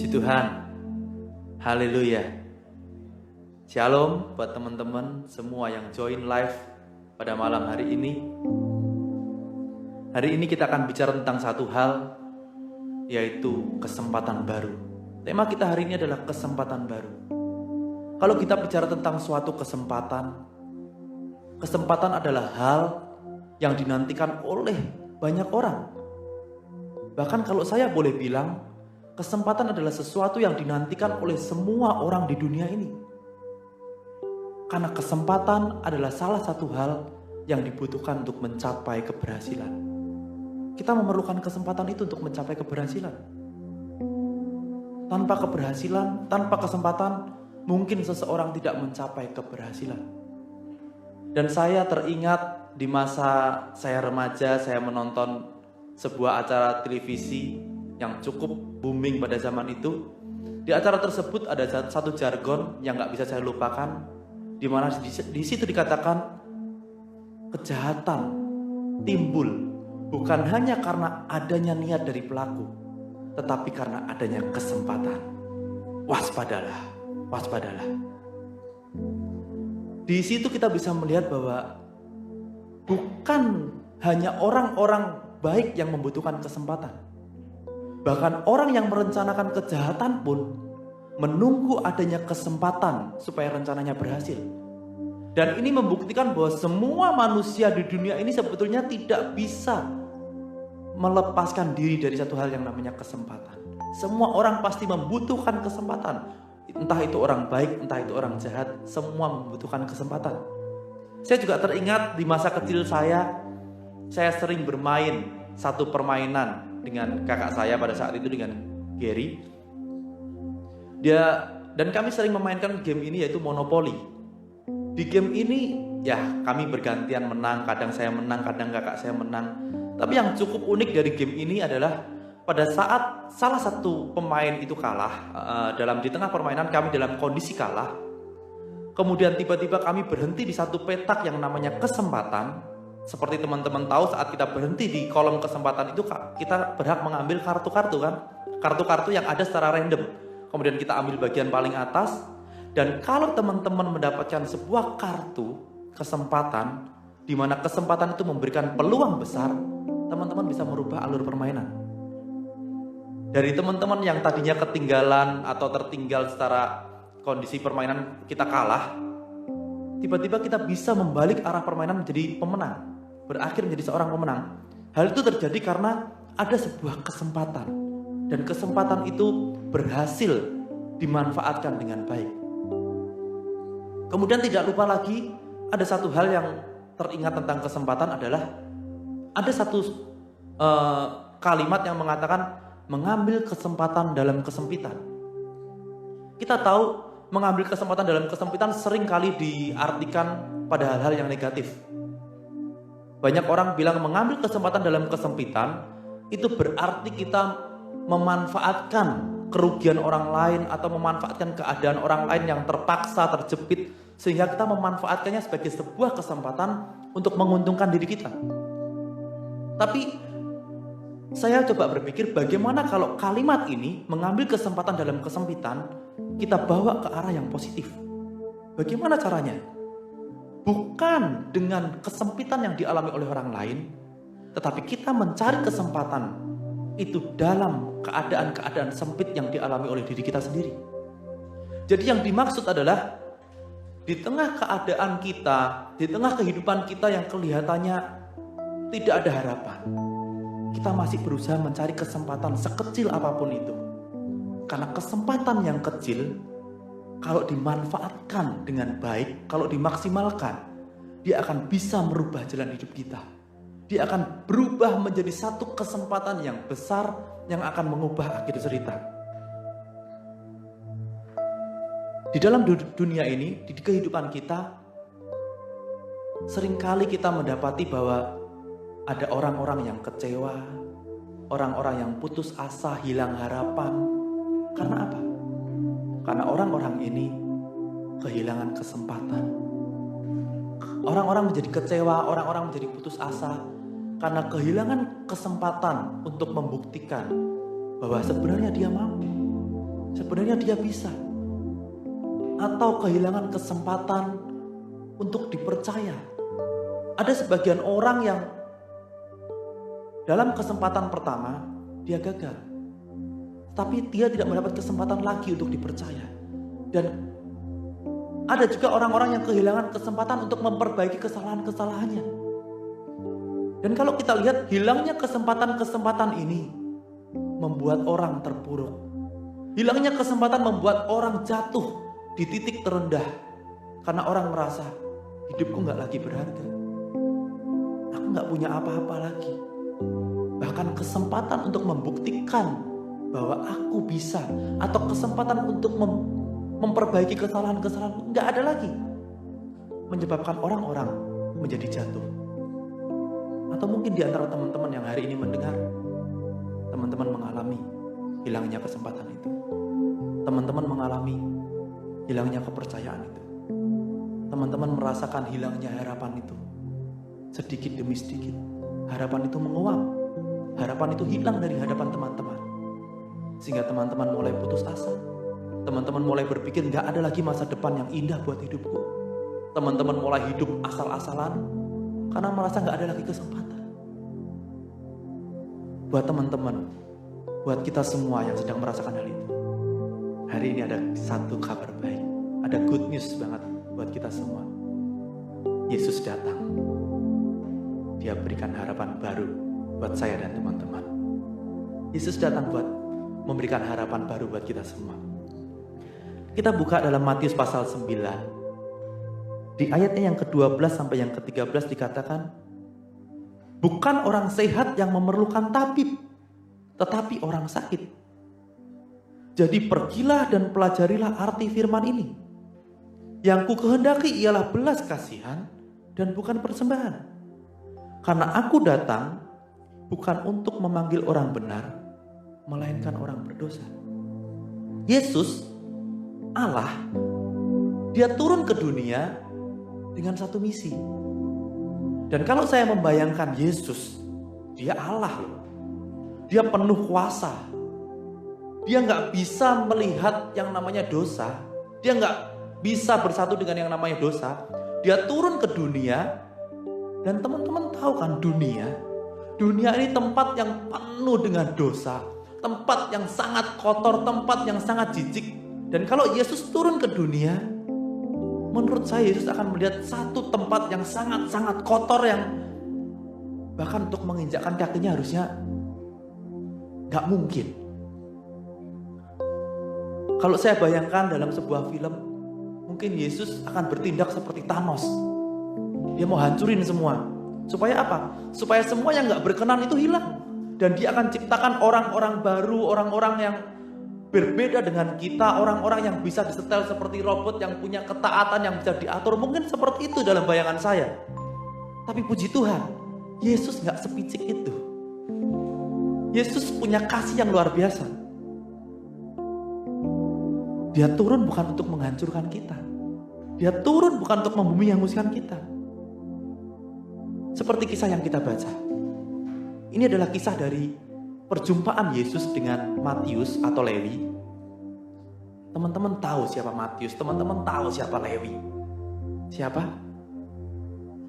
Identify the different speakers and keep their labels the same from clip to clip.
Speaker 1: Puji Tuhan, haleluya. Shalom buat teman-teman semua yang join live pada malam hari ini. Hari ini kita akan bicara tentang satu hal, yaitu kesempatan baru. Tema kita hari ini adalah kesempatan baru. Kalau kita bicara tentang suatu kesempatan, kesempatan adalah hal yang dinantikan oleh banyak orang. Bahkan kalau saya boleh bilang, kesempatan adalah sesuatu yang dinantikan oleh semua orang di dunia ini. Karena kesempatan adalah salah satu hal yang dibutuhkan untuk mencapai keberhasilan. Kita memerlukan kesempatan itu untuk mencapai keberhasilan. Tanpa keberhasilan, tanpa kesempatan, mungkin seseorang tidak mencapai keberhasilan. Dan saya teringat di masa saya remaja, saya menonton sebuah acara televisi yang cukup booming pada zaman itu. Di acara tersebut ada satu jargon yang gak bisa saya lupakan, di mana di situ dikatakan kejahatan timbul bukan hanya karena adanya niat dari pelaku, tetapi karena adanya kesempatan. Waspadalah, waspadalah. Di situ kita bisa melihat bahwa bukan hanya orang-orang baik yang membutuhkan kesempatan. Bahkan orang yang merencanakan kejahatan pun menunggu adanya kesempatan supaya rencananya berhasil. Dan ini membuktikan bahwa semua manusia di dunia ini sebetulnya tidak bisa melepaskan diri dari satu hal yang namanya kesempatan. Semua orang pasti membutuhkan kesempatan. Entah itu orang baik, entah itu orang jahat, semua membutuhkan kesempatan. Saya juga teringat di masa kecil saya sering bermain satu permainan dengan kakak saya pada saat itu, dengan Gary. Dan kami sering memainkan game ini, yaitu Monopoly. Di game ini ya kami bergantian menang, kadang saya menang, kadang kakak saya menang. Tapi yang cukup unik dari game ini adalah pada saat salah satu pemain itu kalah, di tengah permainan kami dalam kondisi kalah, kemudian tiba-tiba kami berhenti di satu petak yang namanya kesempatan. Seperti teman-teman tahu, saat kita berhenti di kolom kesempatan itu, kita berhak mengambil kartu-kartu kan? Kartu-kartu yang ada secara random. Kemudian kita ambil bagian paling atas. Dan kalau teman-teman mendapatkan sebuah kartu kesempatan, di mana kesempatan itu memberikan peluang besar, teman-teman bisa merubah alur permainan. Dari teman-teman yang tadinya ketinggalan atau tertinggal secara kondisi permainan, kita kalah, tiba-tiba kita bisa membalik arah permainan menjadi pemenang, berakhir menjadi seorang pemenang. Hal itu terjadi karena ada sebuah kesempatan, dan kesempatan itu berhasil dimanfaatkan dengan baik. Kemudian tidak lupa lagi, ada satu hal yang teringat tentang kesempatan adalah ada satu kalimat yang mengatakan mengambil kesempatan dalam kesempitan. Kita tahu mengambil kesempatan dalam kesempitan seringkali diartikan pada hal-hal yang negatif. Banyak orang bilang mengambil kesempatan dalam kesempitan itu berarti kita memanfaatkan kerugian orang lain atau memanfaatkan keadaan orang lain yang terpaksa terjepit, sehingga kita memanfaatkannya sebagai sebuah kesempatan untuk menguntungkan diri kita. Tapi saya coba berpikir, bagaimana kalau kalimat ini mengambil kesempatan dalam kesempitan kita bawa ke arah yang positif? Bagaimana caranya? Bukan dengan kesempitan yang dialami oleh orang lain, tetapi kita mencari kesempatan itu dalam keadaan-keadaan sempit yang dialami oleh diri kita sendiri. Jadi yang dimaksud adalah di tengah keadaan kita, di tengah kehidupan kita yang kelihatannya tidak ada harapan, kita masih berusaha mencari kesempatan sekecil apapun itu. Karena kesempatan yang kecil, kalau dimanfaatkan dengan baik, kalau dimaksimalkan, dia akan bisa merubah jalan hidup kita. Dia akan berubah menjadi satu kesempatan yang besar yang akan mengubah akhir cerita. Di dalam dunia ini, di kehidupan kita, seringkali kita mendapati bahwa ada orang-orang yang kecewa, orang-orang yang putus asa, hilang harapan. Karena apa? Karena orang-orang ini kehilangan kesempatan. Orang-orang menjadi kecewa, orang-orang menjadi putus asa karena kehilangan kesempatan untuk membuktikan bahwa sebenarnya dia mampu. sebenarnya dia bisa. Atau kehilangan kesempatan untuk dipercaya. Ada sebagian orang yang dalam kesempatan pertama dia gagal. Tapi dia tidak mendapat kesempatan lagi untuk dipercaya. Dan ada juga orang-orang yang kehilangan kesempatan untuk memperbaiki kesalahan-kesalahannya. Dan kalau kita lihat, hilangnya kesempatan-kesempatan ini membuat orang terpuruk. Hilangnya kesempatan membuat orang jatuh di titik terendah. Karena orang merasa, hidupku gak lagi berharga. Aku gak punya apa-apa lagi. Bahkan kesempatan untuk membuktikan bahwa aku bisa, atau kesempatan untuk memperbaiki kesalahan-kesalahan gak ada lagi. Menyebabkan orang-orang menjadi jatuh. Atau mungkin di antara teman-teman yang hari ini mendengar, teman-teman mengalami hilangnya kesempatan itu. Teman-teman mengalami hilangnya kepercayaan itu. Teman-teman merasakan hilangnya harapan itu. Sedikit demi sedikit, harapan itu menguap. Harapan itu hilang dari hadapan teman-teman. Sehingga teman-teman mulai putus asa. Teman-teman mulai berpikir gak ada lagi masa depan yang indah buat hidupku. Teman-teman mulai hidup asal-asalan karena merasa gak ada lagi kesempatan. Buat teman-teman, buat kita semua yang sedang merasakan hal itu, hari ini ada satu kabar baik. Ada good news banget buat kita semua. Yesus datang. Dia berikan harapan baru buat saya dan teman-teman. Yesus datang buat memberikan harapan baru buat kita semua. Kita buka dalam Matius pasal 9. Di ayatnya yang ke-12 sampai yang ke-13 dikatakan, bukan orang sehat yang memerlukan tabib, tetapi orang sakit. Jadi pergilah dan pelajarilah arti firman ini. Yang ku kehendaki ialah belas kasihan dan bukan persembahan. Karena aku datang bukan untuk memanggil orang benar, melainkan orang berdosa. Yesus, Allah, dia turun ke dunia dengan satu misi. Dan kalau saya membayangkan Yesus, dia Allah loh. Dia penuh kuasa. Dia gak bisa melihat yang namanya dosa. Dia gak bisa bersatu dengan yang namanya dosa. Dia turun ke dunia. Dan teman-teman tahu kan dunia ini tempat yang penuh dengan dosa. Tempat yang sangat kotor, tempat yang sangat jijik. Dan kalau Yesus turun ke dunia, menurut saya Yesus akan melihat satu tempat yang sangat-sangat kotor, yang bahkan untuk menginjakkan kakinya harusnya gak mungkin. Kalau saya bayangkan dalam sebuah film, mungkin Yesus akan bertindak seperti Thanos. Dia mau hancurin semua. Supaya apa? Supaya semua yang gak berkenan itu hilang. Dan dia akan ciptakan orang-orang baru, orang-orang yang berbeda dengan kita, orang-orang yang bisa disetel seperti robot, yang punya ketaatan, yang bisa diatur. Mungkin seperti itu dalam bayangan saya. Tapi puji Tuhan, Yesus gak sepicik itu. Yesus punya kasih yang luar biasa. Dia turun bukan untuk menghancurkan kita. Dia turun bukan untuk membumi-hanguskan kita. Seperti kisah yang kita baca. Ini adalah kisah dari perjumpaan Yesus dengan Matius atau Lewi. Teman-teman tahu siapa Matius, teman-teman tahu siapa Lewi. Siapa?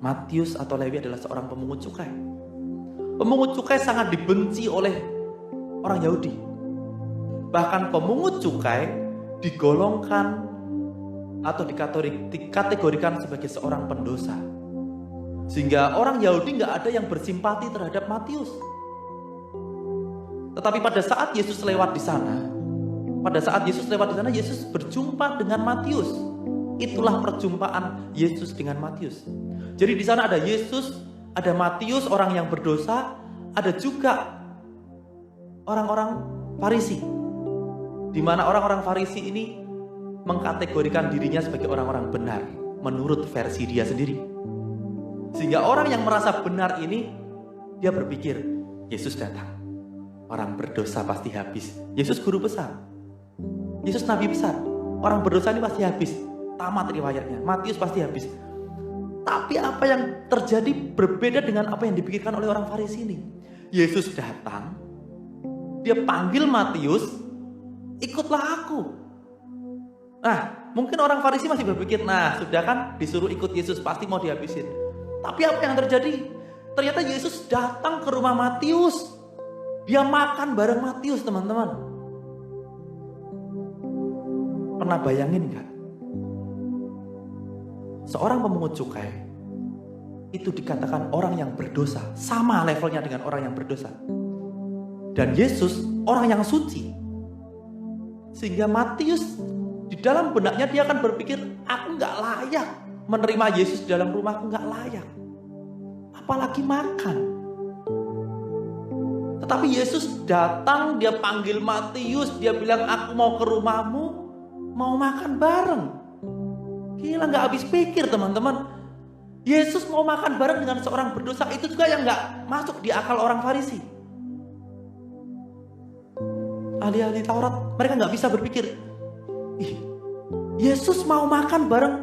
Speaker 1: Matius atau Lewi adalah seorang pemungut cukai. Pemungut cukai sangat dibenci oleh orang Yahudi. Bahkan pemungut cukai digolongkan atau dikategorikan sebagai seorang pendosa. Sehingga orang Yahudi gak ada yang bersimpati terhadap Matius. Tetapi pada saat Yesus lewat di sana, Yesus berjumpa dengan Matius. Itulah perjumpaan Yesus dengan Matius. Jadi di sana ada Yesus, ada Matius, orang yang berdosa, ada juga orang-orang Farisi. Di mana orang-orang Farisi ini mengkategorikan dirinya sebagai orang-orang benar menurut versi dia sendiri. Sehingga orang yang merasa benar ini, dia berpikir, Yesus datang, orang berdosa pasti habis. Yesus guru besar, Yesus nabi besar, orang berdosa ini pasti habis, tamat riwayatnya, Matius pasti habis. Tapi apa yang terjadi berbeda dengan apa yang dipikirkan oleh orang Farisi ini. Yesus datang, dia panggil Matius, ikutlah aku. Nah, mungkin orang Farisi masih berpikir, nah sudah kan disuruh ikut Yesus, pasti mau dihabisin. Tapi apa yang terjadi? Ternyata Yesus datang ke rumah Matius. Dia makan bareng Matius, teman-teman. Pernah bayangin gak? Seorang pemungut cukai itu dikatakan orang yang berdosa, sama levelnya dengan orang yang berdosa. Dan Yesus orang yang suci. Sehingga Matius di dalam benaknya dia akan berpikir, aku gak layak menerima Yesus di dalam rumahku, gak layak. Apalagi makan. Tetapi Yesus datang, dia panggil Matius, dia bilang, aku mau ke rumahmu, mau makan bareng. Gila, gak habis pikir teman-teman. Yesus mau makan bareng dengan seorang berdosa, itu juga yang gak masuk di akal orang Farisi. Ahli-ahli Taurat, mereka gak bisa berpikir, ih, Yesus mau makan bareng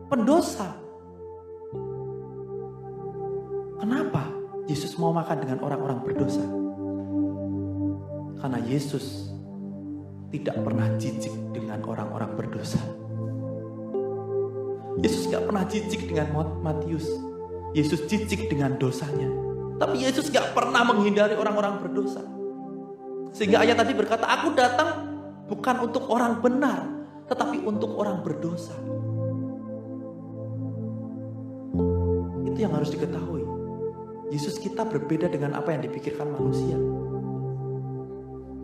Speaker 1: pendosa. Kenapa Yesus mau makan dengan orang-orang berdosa? Karena Yesus tidak pernah jijik dengan orang-orang berdosa. Yesus gak pernah jijik dengan Matius. Yesus jijik dengan dosanya. Tapi Yesus gak pernah menghindari orang-orang berdosa. Sehingga ayat tadi berkata, aku datang bukan untuk orang benar, tetapi untuk orang berdosa. Itu yang harus diketahui. Yesus kita berbeda dengan apa yang dipikirkan manusia.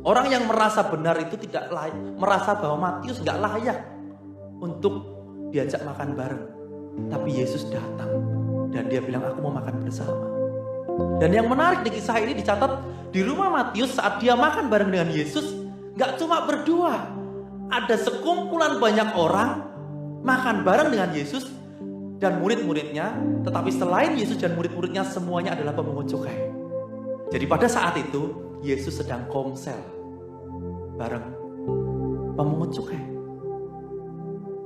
Speaker 1: Orang yang merasa benar itu tidak layak, merasa bahwa Matius gak layak untuk diajak makan bareng. Tapi Yesus datang dan dia bilang, aku mau makan bersama. Dan yang menarik di kisah ini dicatat, di rumah Matius saat dia makan bareng dengan Yesus, gak cuma berdua. Ada sekumpulan banyak orang makan bareng dengan Yesus dan murid-muridnya. Tetapi selain Yesus dan murid-muridnya, semuanya adalah pemungut cukai. Jadi pada saat itu Yesus sedang komsel bareng pemungut cukai.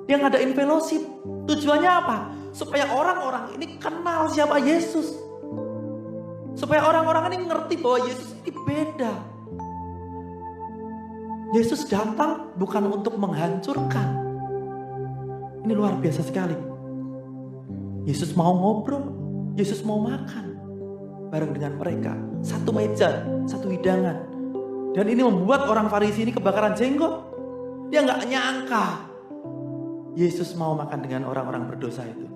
Speaker 1: Dia ngadain fellowship. Tujuannya apa? Supaya orang-orang ini kenal siapa Yesus. Supaya orang-orang ini ngerti bahwa Yesus ini beda. Yesus datang bukan untuk menghancurkan. Ini luar biasa sekali. Yesus mau ngobrol, Yesus mau makan bareng dengan mereka. Satu meja, satu hidangan. Dan ini membuat orang Farisi ini kebakaran jenggot. Dia gak nyangka Yesus mau makan dengan orang-orang berdosa itu.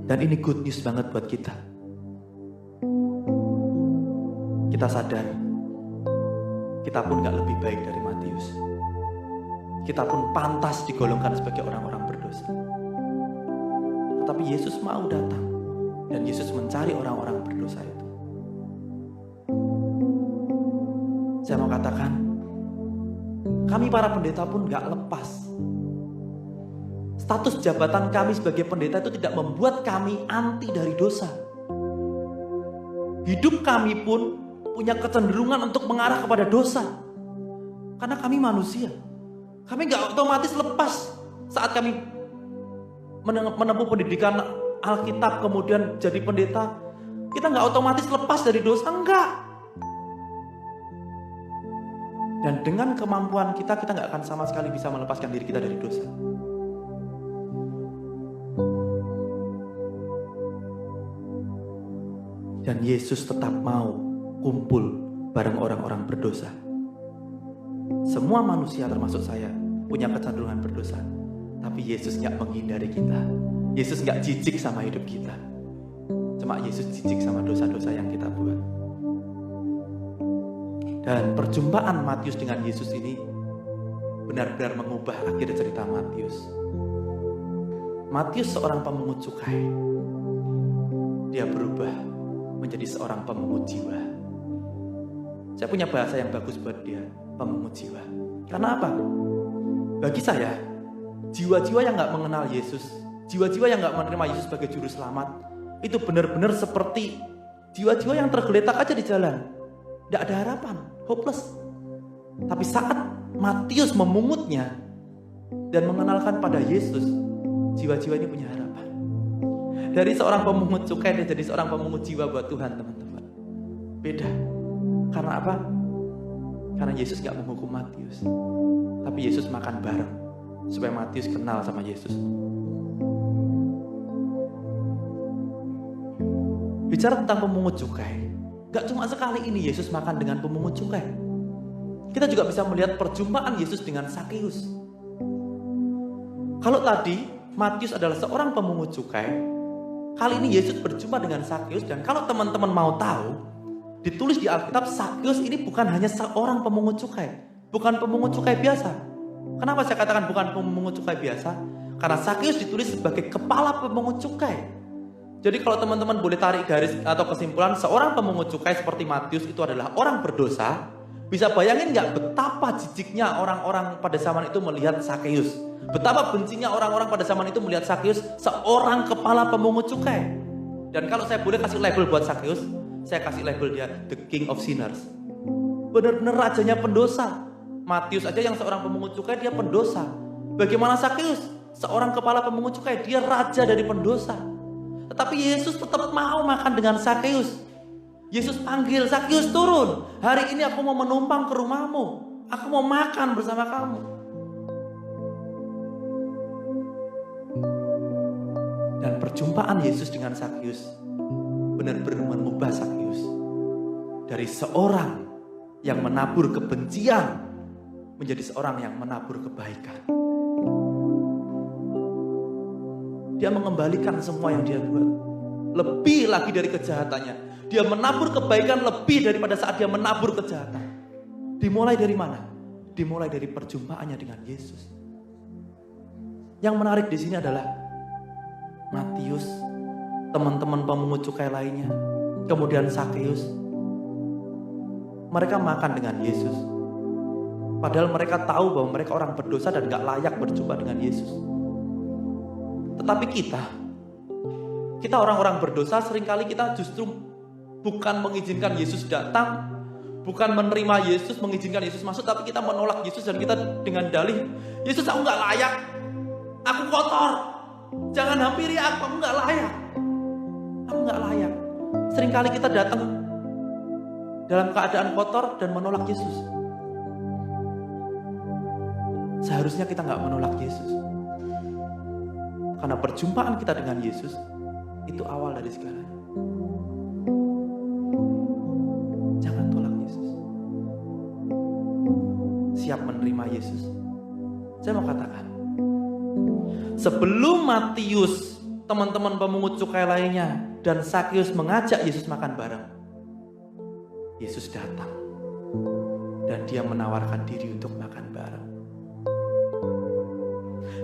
Speaker 1: Dan ini good news banget buat kita. Kita sadar, kita pun gak lebih baik dari Matius. Kita pun pantas digolongkan sebagai orang-orang berdosa. Tetapi Yesus mau datang. Dan Yesus mencari orang-orang berdosa itu. Saya mau katakan, kami para pendeta pun gak lepas. Status jabatan kami sebagai pendeta itu tidak membuat kami anti dari dosa. Hidup kami pun punya kecenderungan untuk mengarah kepada dosa. Karena kami manusia. Kami gak otomatis lepas saat kami menempuh pendidikan Alkitab kemudian jadi pendeta. Kita gak otomatis lepas dari dosa, enggak. Dan dengan kemampuan kita gak akan sama sekali bisa melepaskan diri kita dari dosa. Dan Yesus tetap mau kumpul bareng orang-orang berdosa. Semua manusia termasuk saya punya kecenderungan berdosa. Tapi Yesus gak menghindari kita. Yesus gak jijik sama hidup kita. Cuma Yesus jijik sama dosa-dosa yang kita buat. Dan perjumpaan Matius dengan Yesus ini benar-benar mengubah akhir cerita Matius. Matius seorang pemungut cukai. Dia berubah menjadi seorang pemungut jiwa. Saya punya bahasa yang bagus buat dia, pemungut jiwa. Karena apa? Bagi saya, jiwa-jiwa yang gak mengenal Yesus, jiwa-jiwa yang gak menerima Yesus sebagai juru selamat, itu benar-benar seperti jiwa-jiwa yang tergeletak aja di jalan. Gak ada harapan, hopeless. Tapi saat Matius memungutnya dan mengenalkan pada Yesus, jiwa-jiwa ini punya harapan. Dari seorang pemungut cukai dia jadi seorang pemungut jiwa buat Tuhan, teman-teman. Beda. Karena apa? Karena Yesus gak menghukum Matius, tapi Yesus makan bareng supaya Matius kenal sama Yesus. Bicara tentang pemungut cukai, gak cuma sekali ini Yesus makan dengan pemungut cukai. Kita juga bisa melihat perjumpaan Yesus dengan Sakeus. Kalau tadi Matius adalah seorang pemungut cukai, kali ini Yesus berjumpa dengan Sakeus. Dan kalau teman-teman mau tahu, ditulis di Alkitab, Sakeus ini bukan hanya seorang pemungut cukai, bukan pemungut cukai biasa. Kenapa saya katakan bukan pemungut cukai biasa? Karena Sakeus ditulis sebagai kepala pemungut cukai. Jadi kalau teman-teman boleh tarik garis atau kesimpulan, seorang pemungut cukai seperti Matius itu adalah orang berdosa. Bisa bayangin nggak betapa jijiknya orang-orang pada zaman itu melihat Sakeus? Betapa bencinya orang-orang pada zaman itu melihat Sakeus, seorang kepala pemungut cukai. Dan kalau saya boleh kasih label buat Sakeus, saya kasih label dia the king of sinners. Benar-benar rajanya pendosa. Matius aja yang seorang pemungut cukai, dia pendosa. Bagaimana Sakeus? Seorang kepala pemungut cukai, dia raja dari pendosa. Tetapi Yesus tetap mau makan dengan Sakeus. Yesus panggil, Sakeus turun. Hari ini aku mau menumpang ke rumahmu. Aku mau makan bersama kamu. Dan perjumpaan Yesus dengan Sakeus benar-benar mengubah Sakeus dari seorang yang menabur kebencian menjadi seorang yang menabur kebaikan. Dia mengembalikan semua yang dia buat, lebih lagi dari kejahatannya. Dia menabur kebaikan lebih daripada saat dia menabur kejahatan. Dimulai dari mana? Dimulai dari perjumpaannya dengan Yesus. Yang menarik di sini adalah Matius, teman-teman pemungut cukai lainnya, kemudian Sakeus, mereka makan dengan Yesus. Padahal mereka tahu bahwa mereka orang berdosa dan gak layak berjumpa dengan Yesus. Tetapi kita orang-orang berdosa, seringkali kita justru bukan mengizinkan Yesus datang, bukan menerima Yesus, mengizinkan Yesus masuk, tapi kita menolak Yesus dan kita dengan dalih, Yesus aku gak layak, aku kotor, jangan hampiri aku gak layak. Aku gak layak. Seringkali kita datang dalam keadaan kotor dan menolak Yesus. Seharusnya kita gak menolak Yesus. Karena perjumpaan kita dengan Yesus itu awal dari segalanya. Jangan tolak Yesus. Siap menerima Yesus. Saya mau katakan, sebelum Matius, teman-teman pemungut cukai lainnya, dan Sakeus mengajak Yesus makan bareng, Yesus datang dan dia menawarkan diri untuk makan bareng.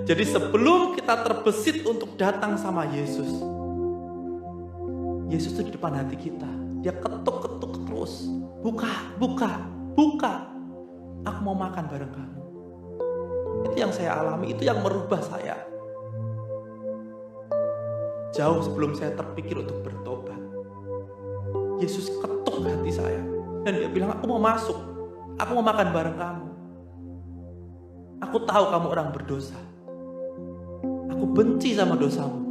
Speaker 1: Jadi sebelum kita terbesit untuk datang sama Yesus, Yesus itu di depan hati kita. Dia ketuk-ketuk terus, buka, buka, buka. Aku mau makan bareng kamu. Itu yang saya alami, itu yang merubah saya. Jauh sebelum saya terpikir untuk bertobat, Yesus ketuk hati saya. Dan dia bilang, aku mau masuk. Aku mau makan bareng kamu. Aku tahu kamu orang berdosa. Aku benci sama dosamu.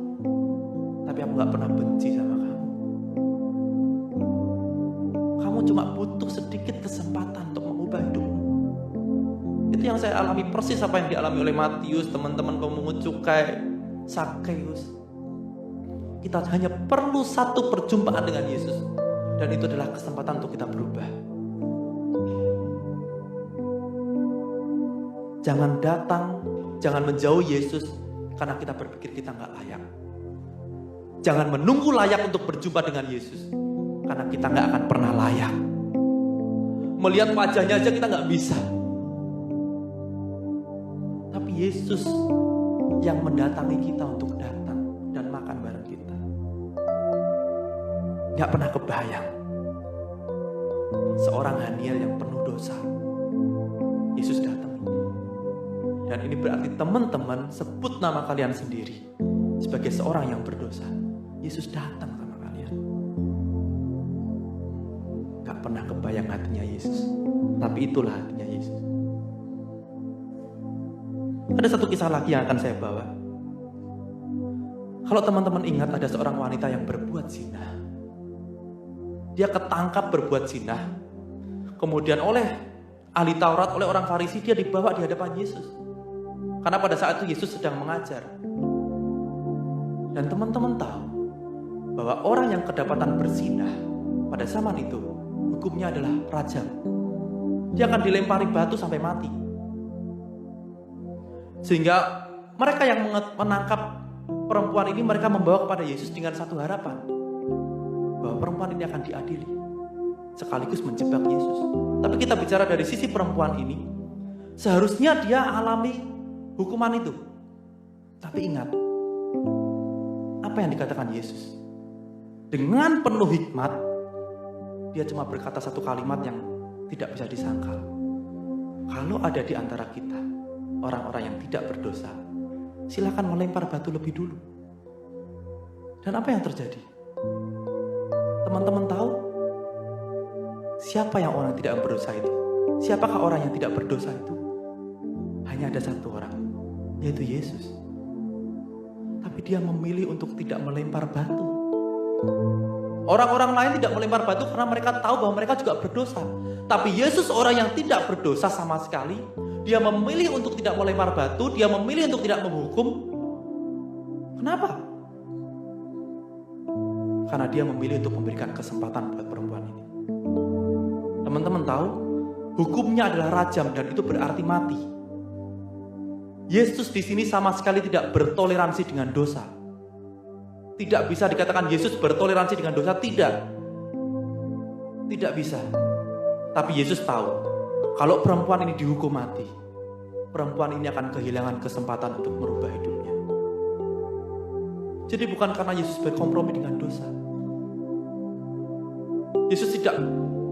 Speaker 1: Tapi aku gak pernah benci sama kamu. Kamu cuma butuh sedikit kesempatan untuk mengubah hidupmu. Itu yang saya alami, persis apa yang dialami oleh Matius, teman-teman pemungut cukai, Sakeus. Kita hanya perlu satu perjumpaan dengan Yesus. Dan itu adalah kesempatan untuk kita berubah. Jangan datang, jangan menjauh Yesus karena kita berpikir kita gak layak. Jangan menunggu layak untuk berjumpa dengan Yesus, karena kita gak akan pernah layak. Melihat wajahnya aja kita gak bisa. Tapi Yesus yang mendatangi kita untuk datang dan makan bareng kita. Gak pernah kebayang seorang Haniel yang penuh dosa, Yesus datang. Dan ini berarti teman-teman sebut nama kalian sendiri sebagai seorang yang berdosa. Yesus datang sama kalian. Gak pernah kebayang hatinya Yesus, tapi itulah hatinya Yesus. Ada satu kisah lagi yang akan saya bawa. Kalau teman-teman ingat, ada seorang wanita yang berbuat zina. Dia ketangkap berbuat zina. Kemudian oleh ahli Taurat, oleh orang Farisi, dia dibawa di hadapan Yesus. Karena pada saat itu Yesus sedang mengajar. Dan teman-teman tahu bahwa orang yang kedapatan berzinah pada zaman itu hukumnya adalah rajam. Dia akan dilempari batu sampai mati. Sehingga mereka yang menangkap perempuan ini, mereka membawa kepada Yesus dengan satu harapan, bahwa perempuan ini akan diadili, sekaligus menjebak Yesus. Tapi kita bicara dari sisi perempuan ini, seharusnya dia alami hukuman itu. Tapi ingat, apa yang dikatakan Yesus? Dengan penuh hikmat, dia cuma berkata satu kalimat yang tidak bisa disangkal. Kalau ada di antara kita orang-orang yang tidak berdosa, silakan melempar batu lebih dulu. Dan apa yang terjadi? Teman-teman tahu siapa yang orang tidak berdosa itu? Siapakah orang yang tidak berdosa itu? Hanya ada satu orang, yaitu Yesus. Tapi dia memilih untuk tidak melempar batu. Orang-orang lain tidak melempar batu karena mereka tahu bahwa mereka juga berdosa. Tapi Yesus, orang yang tidak berdosa sama sekali, dia memilih untuk tidak melempar batu, dia memilih untuk tidak menghukum. Kenapa? Karena dia memilih untuk memberikan kesempatan buat perempuan ini. Teman-teman tahu, hukumnya adalah rajam dan itu berarti mati. Yesus di sini sama sekali tidak bertoleransi dengan dosa. Tidak bisa dikatakan Yesus bertoleransi dengan dosa, tidak. Tidak bisa. Tapi Yesus tahu, kalau perempuan ini dihukum mati, perempuan ini akan kehilangan kesempatan untuk merubah hidupnya. Jadi bukan karena Yesus berkompromi dengan dosa. Yesus tidak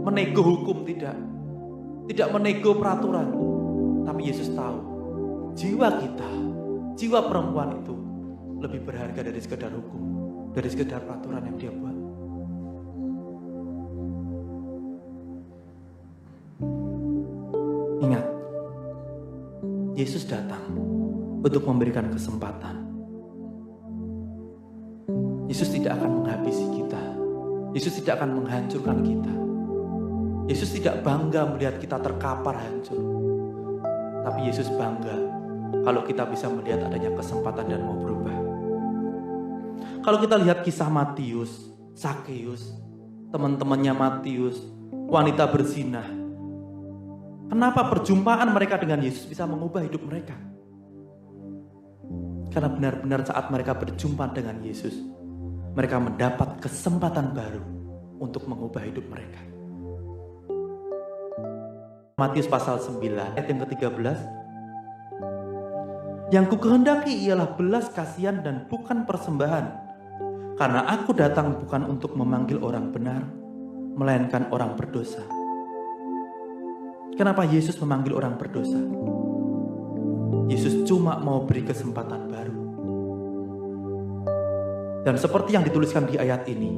Speaker 1: menego hukum, tidak menego peraturan. Tapi Yesus tahu, jiwa kita, jiwa perempuan itu lebih berharga dari sekedar hukum, dari sekedar peraturan yang dia buat. Ingat, Yesus datang untuk memberikan kesempatan. Yesus tidak akan menghabisi kita. Yesus tidak akan menghancurkan kita. Yesus tidak bangga melihat kita terkapar hancur. Tapi Yesus bangga kalau kita bisa melihat adanya kesempatan dan mau berubah. Kalau kita lihat kisah Matius, Sakeus, teman-temannya Matius, wanita berzinah. Kenapa perjumpaan mereka dengan Yesus bisa mengubah hidup mereka? Karena benar-benar saat mereka berjumpa dengan Yesus, mereka mendapat kesempatan baru untuk mengubah hidup mereka. Matius pasal 9 ayat yang ke-13. Yang kukehendaki ialah belas kasihan dan bukan persembahan. Karena aku datang bukan untuk memanggil orang benar, melainkan orang berdosa. Kenapa Yesus memanggil orang berdosa? Yesus cuma mau beri kesempatan baru. Dan seperti yang dituliskan di ayat ini,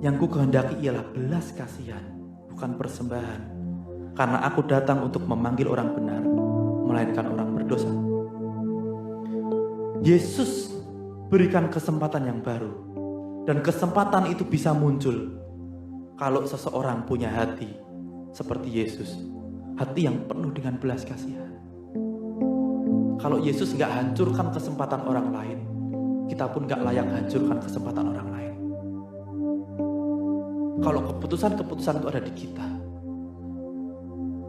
Speaker 1: yang kukehendaki ialah belas kasihan, bukan persembahan. Karena aku datang untuk memanggil orang benar, melainkan orang berdosa. Yesus berikan kesempatan yang baru. Dan kesempatan itu bisa muncul kalau seseorang punya hati seperti Yesus, hati yang penuh dengan belas kasihan. Kalau Yesus gak hancurkan kesempatan orang lain, kita pun gak layak hancurkan kesempatan orang lain. Kalau keputusan-keputusan itu ada di kita,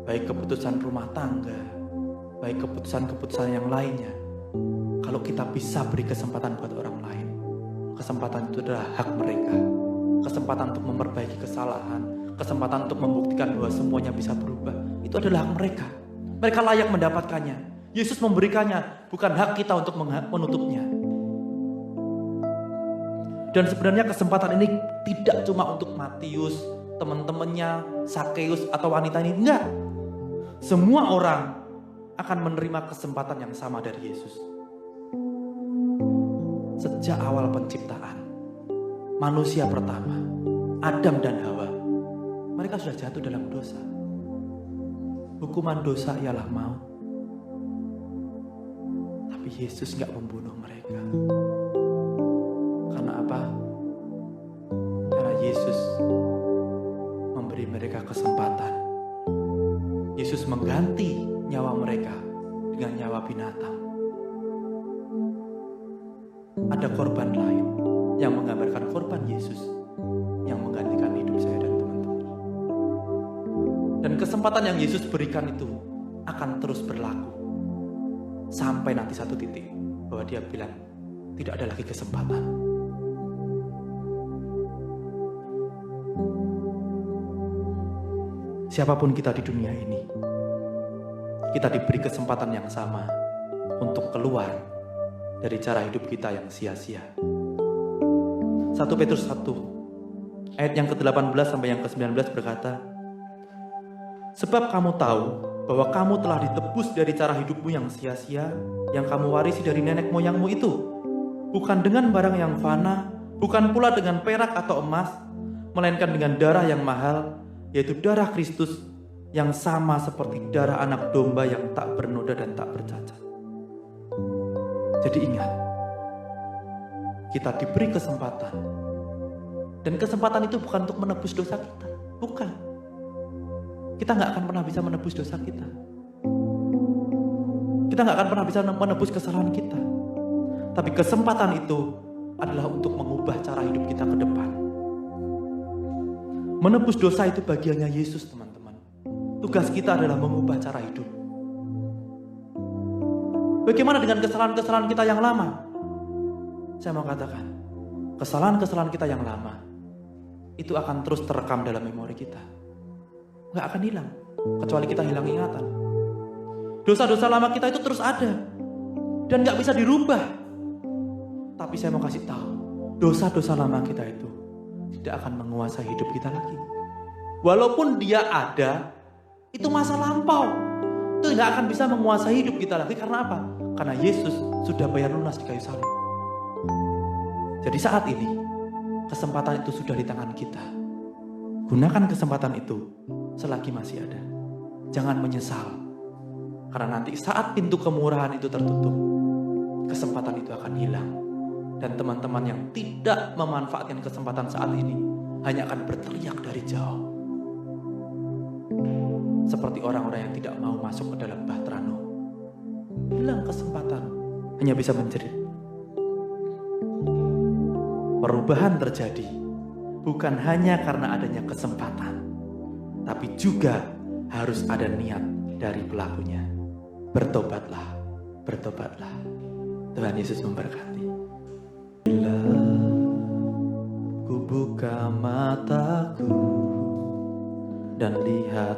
Speaker 1: baik keputusan rumah tangga, baik keputusan-keputusan yang lainnya, kalau kita bisa beri kesempatan buat orang lain, kesempatan itu adalah hak mereka. Kesempatan untuk memperbaiki kesalahan, kesempatan untuk membuktikan bahwa semuanya bisa berubah, itu adalah hak mereka. Mereka layak mendapatkannya. Yesus memberikannya, bukan hak kita untuk menutupnya. Dan sebenarnya kesempatan ini tidak cuma untuk Matius, teman-temannya, Sakeus atau wanita ini, enggak. Semua orang akan menerima kesempatan yang sama dari Yesus. Sejak awal penciptaan, manusia pertama, Adam dan Hawa, mereka sudah jatuh dalam dosa. Hukuman dosa ialah maut. Tapi Yesus gak membunuh mereka. Karena apa? Karena Yesus memberi mereka kesempatan Yesus mengganti nyawa mereka dengan nyawa binatang. Ada korban lain yang menggambarkan korban Yesus yang menggantikan hidup saya dan teman-teman. Dan kesempatan yang Yesus berikan itu akan terus berlaku sampai nanti satu titik bahwa dia bilang tidak ada lagi kesempatan. Siapapun kita di dunia ini, kita diberi kesempatan yang sama untuk keluar dari cara hidup kita yang sia-sia. 1 Petrus 1 ayat yang ke-18 sampai yang ke-19 berkata, sebab kamu tahu bahwa kamu telah ditebus dari cara hidupmu yang sia-sia yang kamu warisi dari nenek moyangmu itu, bukan dengan barang yang fana, bukan pula dengan perak atau emas, melainkan dengan darah yang mahal, yaitu darah Kristus yang sama seperti darah anak domba yang tak bernoda dan tak bercacat. Jadi ingat, kita diberi kesempatan, dan kesempatan itu bukan untuk menebus dosa kita, bukan. Kita gak akan pernah bisa menebus dosa kita. Kita gak akan pernah bisa menebus kesalahan kita. Tapi kesempatan itu adalah untuk mengubah cara hidup kita ke depan. Menebus dosa itu bagiannya Yesus, teman-teman. Tugas kita adalah mengubah cara hidup. Bagaimana dengan kesalahan-kesalahan kita yang lama? Saya mau katakan, kesalahan-kesalahan kita yang lama itu akan terus terekam dalam memori kita. Gak akan hilang, kecuali kita hilang ingatan. Dosa-dosa lama kita itu terus ada dan gak bisa dirubah. Tapi saya mau kasih tahu, dosa-dosa lama kita itu tidak akan menguasai hidup kita lagi. Walaupun dia ada, itu masa lampau. Itu gak akan bisa menguasai hidup kita lagi. Karena apa? Karena Yesus sudah bayar lunas di kayu salib. Jadi saat ini, kesempatan itu sudah di tangan kita. Gunakan kesempatan itu selagi masih ada. Jangan menyesal. Karena nanti saat pintu kemurahan itu tertutup, kesempatan itu akan hilang. Dan teman-teman yang tidak memanfaatkan kesempatan saat ini hanya akan berteriak dari jauh. Seperti orang-orang yang tidak mau masuk ke dalam bahtera Nuh. Hilang kesempatan, hanya bisa menjerit. Perubahan terjadi bukan hanya karena adanya kesempatan, tapi juga harus ada niat dari pelakunya. Bertobatlah, bertobatlah. Tuhan Yesus memberkati. Bila ku buka mataku dan lihat